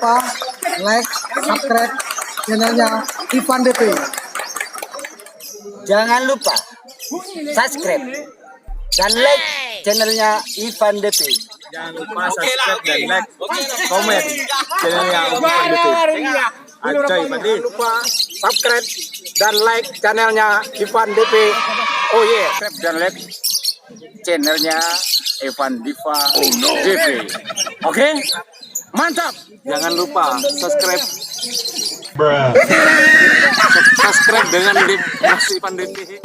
lupa like, subscribe channelnya Ivan DP. Jangan lupa subscribe dan like channelnya Ivan DP. Jangan lupa subscribe dan like, komen channelnya Ivan DP. Jangan lupa subscribe dan like channelnya Ivan DP. Oh yeah, subscribe dan like channelnya Ivan Diva DP. Oke, mantap. Jangan lupa subscribe. Subscribe dengan Mas Ivan DP.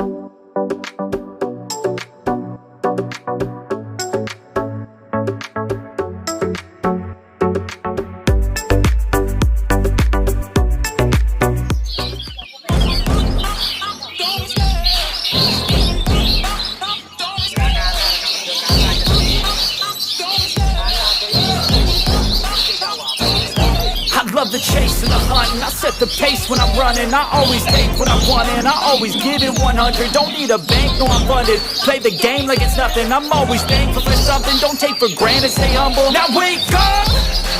Love the chase and the hunt, and I set the pace when I'm running. I always take what I want and I always give it 100. Don't need a bank, no I'm funded. Play the game like it's nothing. I'm always thankful for something. Don't take for granted, stay humble. Now wake up,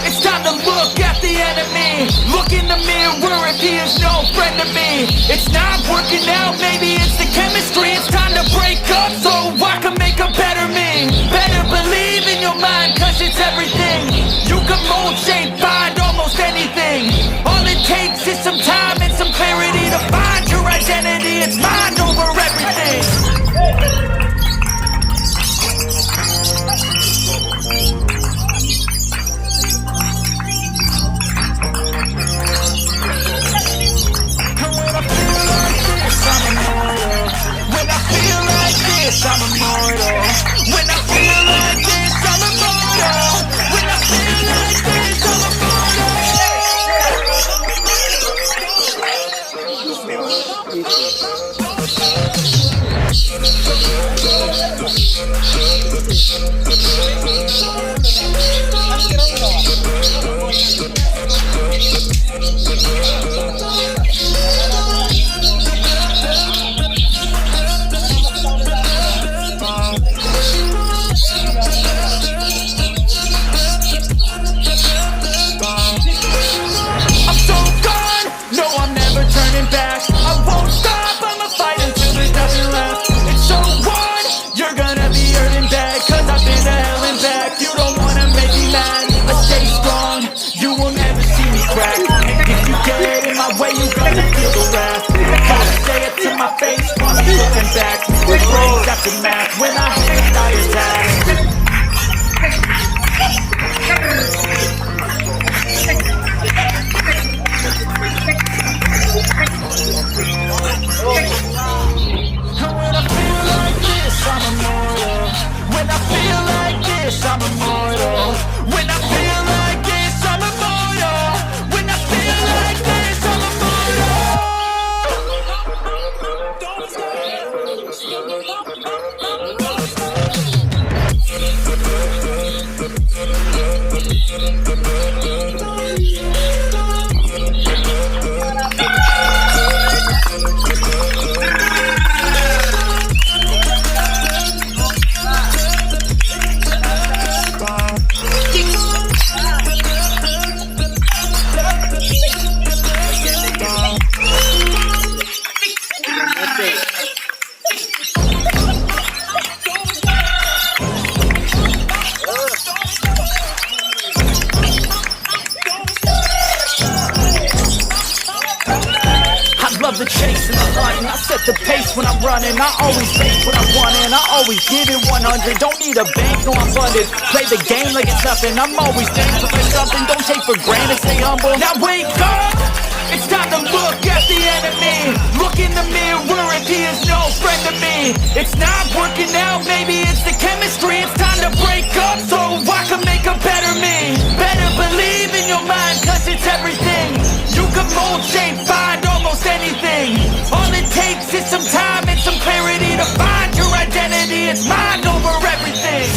it's time to look at the enemy. Look in the mirror if he is no friend to me. It's not working out, maybe it's the chemistry. It's time to break up so I can make a better me. Better believe in your mind, cause it's everything. You can mold, shape, find almost anything. All it takes is some time and some clarity to find your identity. It's mind over everything. When I feel like this, I'm immortal. When I feel like this, I'm immortal. When I feel like this, I'm immortal. I'm so gone, no I'm never turning back. I won't stop, I'ma fight until there's nothing left. It's so on, you're gonna be hurting bad, cause I've been to hell and back. You don't wanna make me mad, I stay strong, you will never see me crack. And if you get in my way, you gonna feel the wrath. Gotta say it to my face, while I'm looking back. With days after math, when I hate I attack. When I feel like this, I'm immortal. When I feel like this, I'm immortal. When I feel like this, I'm immortal. When I feel like this, I'm love the chase and the hunt, and I set the pace when I'm running. I always take what I want and I always give it 100. Don't need a bank, no I'm funded. Play the game like it's nothing. I'm always thankful for something. Don't take for granted, stay humble. Now wake up, it's time to look at the enemy. Look in the mirror if he is no friend to me. It's not working out, maybe it's the chemistry. It's time to break up so I can make a better me. Better believe in your mind, cause it's everything. You can mold, shape, find almost anything. All it takes is some time and some clarity to find your identity. It's mind over everything.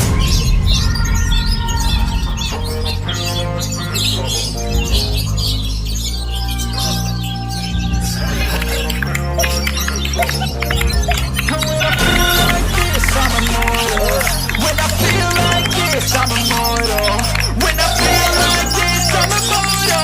I'm immortal. When I feel like this, I'm immortal.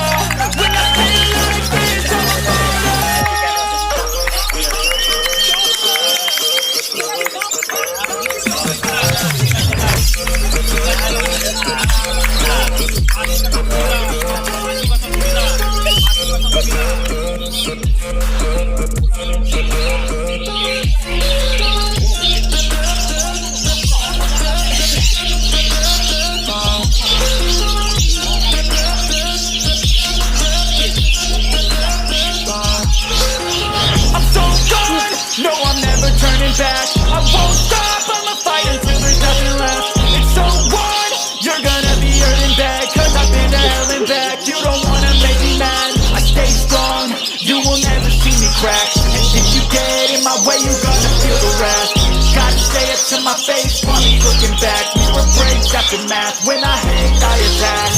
No, I'm never turning back. I won't stop, I'ma fight until there's nothing left. It's so on, you're gonna be hurting bad, cause I've been to hell and back. You don't wanna make me mad, I stay strong, you will never see me crack. And if you get in my way, you're gonna feel the wrath. Gotta say it to my face while he's looking back. Mirror breaks after math, when I hate, I attack.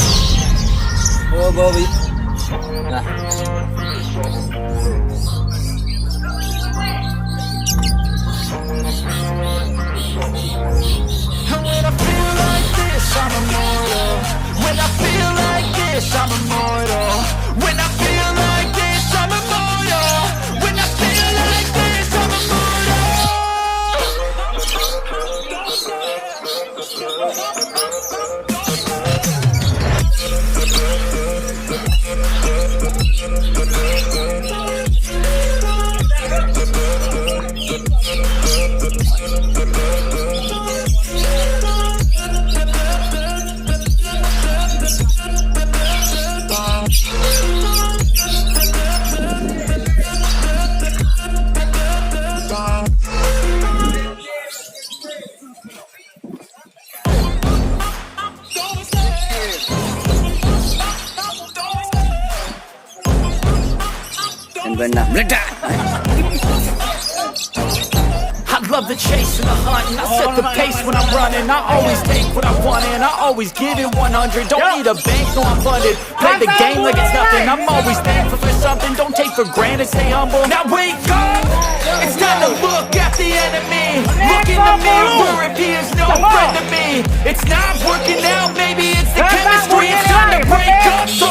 Oh, Bobby. Nah. And when I feel like this, I'm immortal. When I feel like this, I'm immortal. When I feel like this, I'm immortal. When I feel like this, I'm I love the chase and the hunt, and I set the pace when I'm running. I always take what I want and I always give it 100. Don't need a bank, no I'm funded. Play the game like it's nothing. I'm always thankful for something. Don't take for granted, stay humble. Now wake up, it's time to look at the enemy. Look in the mirror if he is no friend to me. It's not working out, maybe it's the chemistry. It's time to break up, so